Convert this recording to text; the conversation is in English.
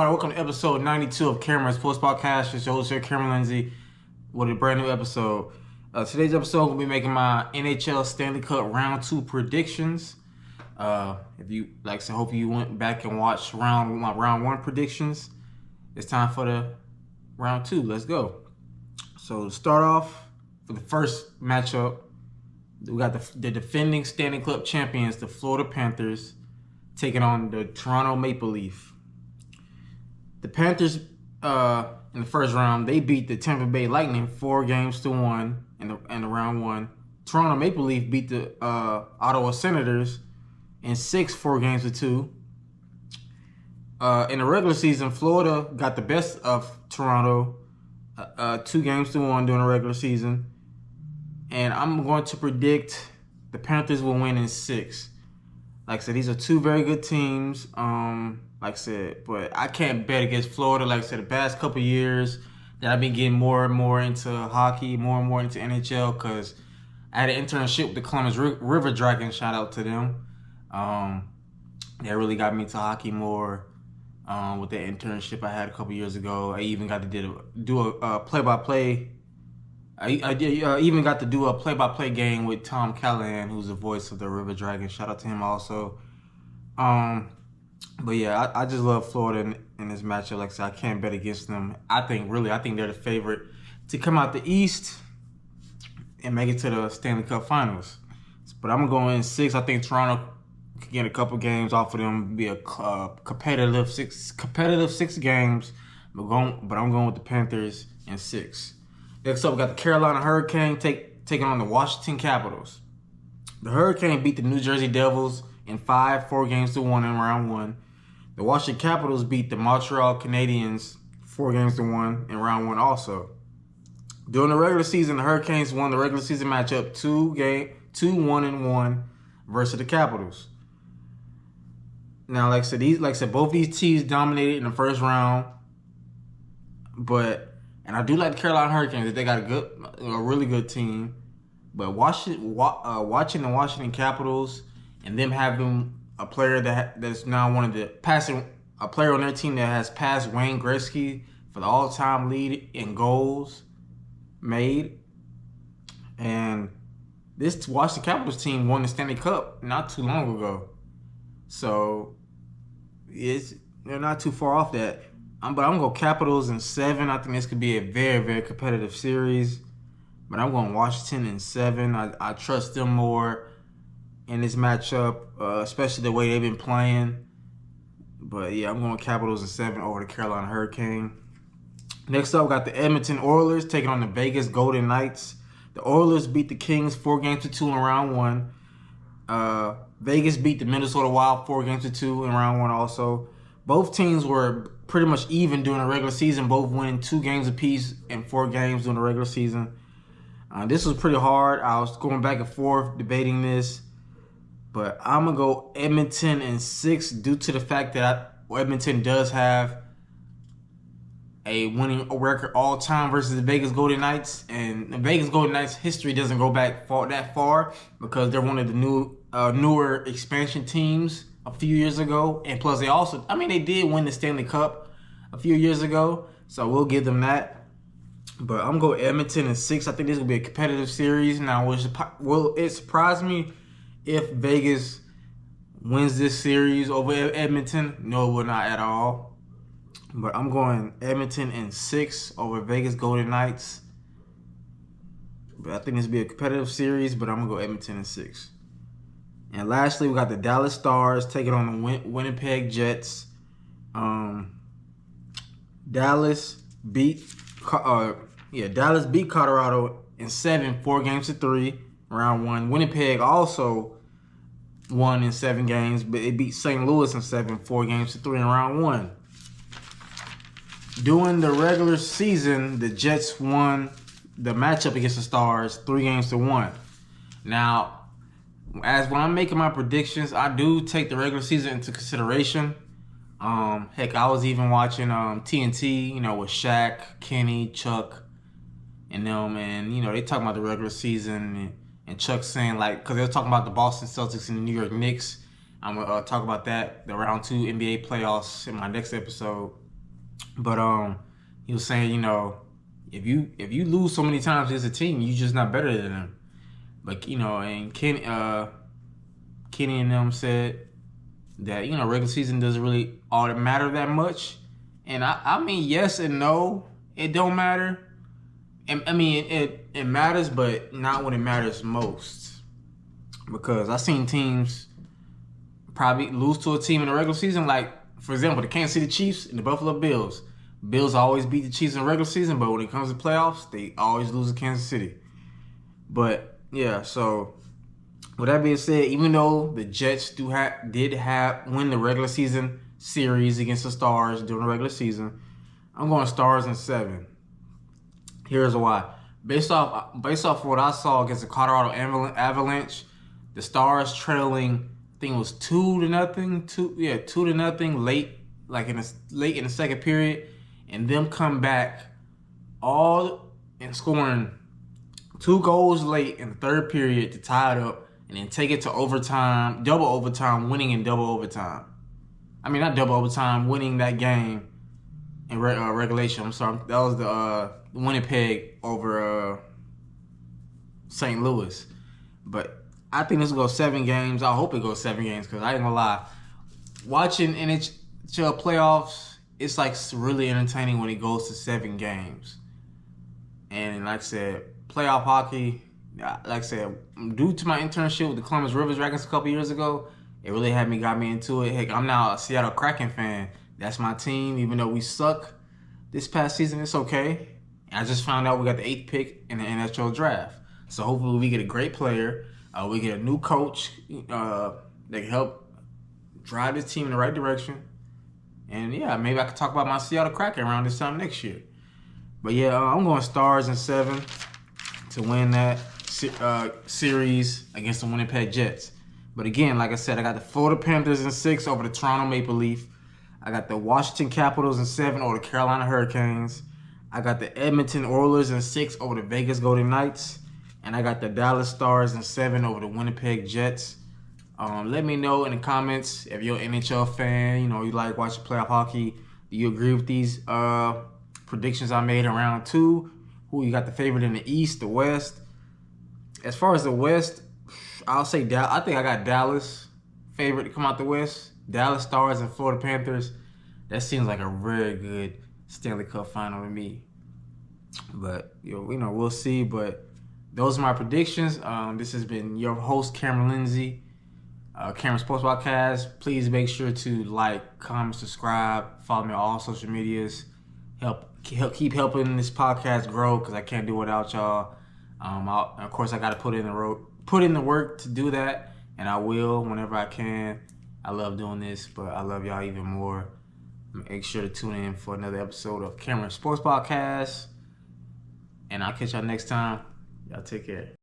All right, welcome to episode 92 of Cameron's Post Podcast. It's your host here, Cameron Lindsay, with a brand new episode. Today's episode, I'm going to be making my NHL Stanley Cup Round 2 predictions. If you, like I said, hope you went back and watched my Round 1 predictions. It's time for the Round 2. Let's go. So to start off, for the first matchup, we got the defending Stanley Cup champions, the Florida Panthers, taking on the Toronto Maple Leaf. The Panthers, in the first round, they beat the Tampa Bay Lightning 4-1 in the round 1. Toronto Maple Leaf beat the Ottawa Senators in 4-2. In the regular season, Florida got the best of Toronto 2-1 during the regular season. And I'm going to predict the Panthers will win in 6. Like I said, these are two very good teams. Like I said, but I can't bet against Florida. Like I said, the past couple years that I've been getting more and more into hockey, more and more into NHL, because I had an internship with the Columbus River Dragons. Shout out to them. That really got me into hockey more with that internship I had a couple years ago. I even got to do a play-by-play. I even got to do a play-by-play game with Tom Callahan, who's the voice of the River Dragons. Shout out to him also. But yeah, I just love Florida in this matchup. Like I said, I can't bet against them. I think they're the favorite to come out the East and make it to the Stanley Cup Finals. But I'm going to go in 6. I think Toronto can get a couple games off of them, be a competitive six games. But I'm going with the Panthers in 6. Next up, we got the Carolina Hurricane taking on the Washington Capitals. The Hurricane beat the New Jersey Devils in 4-1 in round 1. The Washington Capitals beat the Montreal Canadiens 4-1 in round 1 also. During the regular season, the Hurricanes won the regular season matchup 2-1 versus the Capitals. Now, like I said, both these teams dominated in the first round, and I do like the Carolina Hurricanes. They got a really good team. But watching the Washington Capitals and them having a player that's now a player on their team that has passed Wayne Gretzky for the all-time lead in goals made. And this Washington Capitals team won the Stanley Cup not too long ago. So they're not too far off that. But I'm going to go Capitals in 7. I think this could be a very, very competitive series. But I'm going Washington in 7. I trust them more in this matchup, especially the way they've been playing. But yeah, I'm going Capitals in 7 over the Carolina Hurricane. Next up, we got the Edmonton Oilers taking on the Vegas Golden Knights. The Oilers beat the Kings 4-2 in round 1. Vegas beat the Minnesota Wild 4-2 in round 1 also. Both teams were pretty much even during the regular season, both winning 2 games apiece in 4 games during the regular season. This was pretty hard. I was going back and forth debating this. But I'm going to go Edmonton in 6 due to the fact that Edmonton does have a winning record all time versus the Vegas Golden Knights. And the Vegas Golden Knights history doesn't go back that far because they're one of the newer expansion teams a few years ago. And plus they did win the Stanley Cup a few years ago. So we'll give them that. But I'm going Edmonton in 6. I think this will be a competitive series. Now, will it surprise me if Vegas wins this series over Edmonton? No, it will not at all. But I'm going Edmonton in 6 over Vegas Golden Knights. But I think this will be a competitive series, but I'm going to go Edmonton in 6. And lastly, we got the Dallas Stars taking on the Winnipeg Jets. Dallas beat Colorado in 7, 4-3, round 1. Winnipeg also won in 7 games, but it beat St. Louis in 7, 4-3 in round 1. During the regular season, the Jets won the matchup against the Stars 3-1. Now, when I'm making my predictions, I do take the regular season into consideration. Heck, I was even watching TNT, with Shaq, Kenny, Chuck, and them, and they talking about the regular season, and Chuck saying because they were talking about the Boston Celtics and the New York Knicks, I'm going to talk about that, the round 2 NBA playoffs in my next episode. But he was saying, if you lose so many times as a team, you're just not better than them. But and Kenny and them said that regular season doesn't really all that matter that much. And I mean, yes and no, it don't matter. I mean, it matters, but not when it matters most. Because I seen teams probably lose to a team in the regular season, like for example, the Kansas City Chiefs and the Buffalo Bills. Bills always beat the Chiefs in the regular season, but when it comes to playoffs, they always lose to Kansas City. But yeah, so with that being said, even though the Jets did win the regular season series against the Stars during the regular season, I'm going Stars in 7. Here's why. Based off what I saw against the Colorado Avalanche, the Stars trailing, I think it was 2-0, 2-0 late in the second period, and them come back all and scoring 2 goals late in the third period to tie it up, and then take it to overtime, double overtime, winning in double overtime. I mean, not double overtime, winning that game in regulation. I'm sorry, that was the Winnipeg over St. Louis. But I think this will go 7 games. I hope it goes 7 games because I ain't gonna lie. Watching NHL playoffs, it's like really entertaining when it goes to 7 games. And like I said, playoff hockey, like I said, due to my internship with the Columbus Rivers Dragons a couple years ago, it really got me into it. Heck, I'm now a Seattle Kraken fan. That's my team. Even though we suck this past season, it's okay. And I just found out we got the 8th pick in the NHL draft. So hopefully we get a great player. We get a new coach that can help drive this team in the right direction. And yeah, maybe I could talk about my Seattle Kraken around this time next year. But yeah, I'm going Stars in 7 to win that series against the Winnipeg Jets. But again, like I said, I got the Florida Panthers in 6 over the Toronto Maple Leaf. I got the Washington Capitals in 7 over the Carolina Hurricanes. I got the Edmonton Oilers in 6 over the Vegas Golden Knights. And I got the Dallas Stars in 7 over the Winnipeg Jets. Let me know in the comments if you're an NHL fan, you like watching playoff hockey. Do you agree with these predictions I made in round 2? Who you got the favorite in the East, the West? As far as the West, I'll say I think I got Dallas favorite to come out the West. Dallas Stars and Florida Panthers. That seems like a very good Stanley Cup final to me. But we'll see. But those are my predictions. This has been your host, Cameron Lindsay, Cameron Sports Podcast. Please make sure to like, comment, subscribe, follow me on all social medias. Keep helping this podcast grow because I can't do it without y'all. Of course, I got to put in the work to do that, and I will whenever I can. I love doing this, but I love y'all even more. Make sure to tune in for another episode of Cameron Sports Podcast, and I'll catch y'all next time. Y'all take care.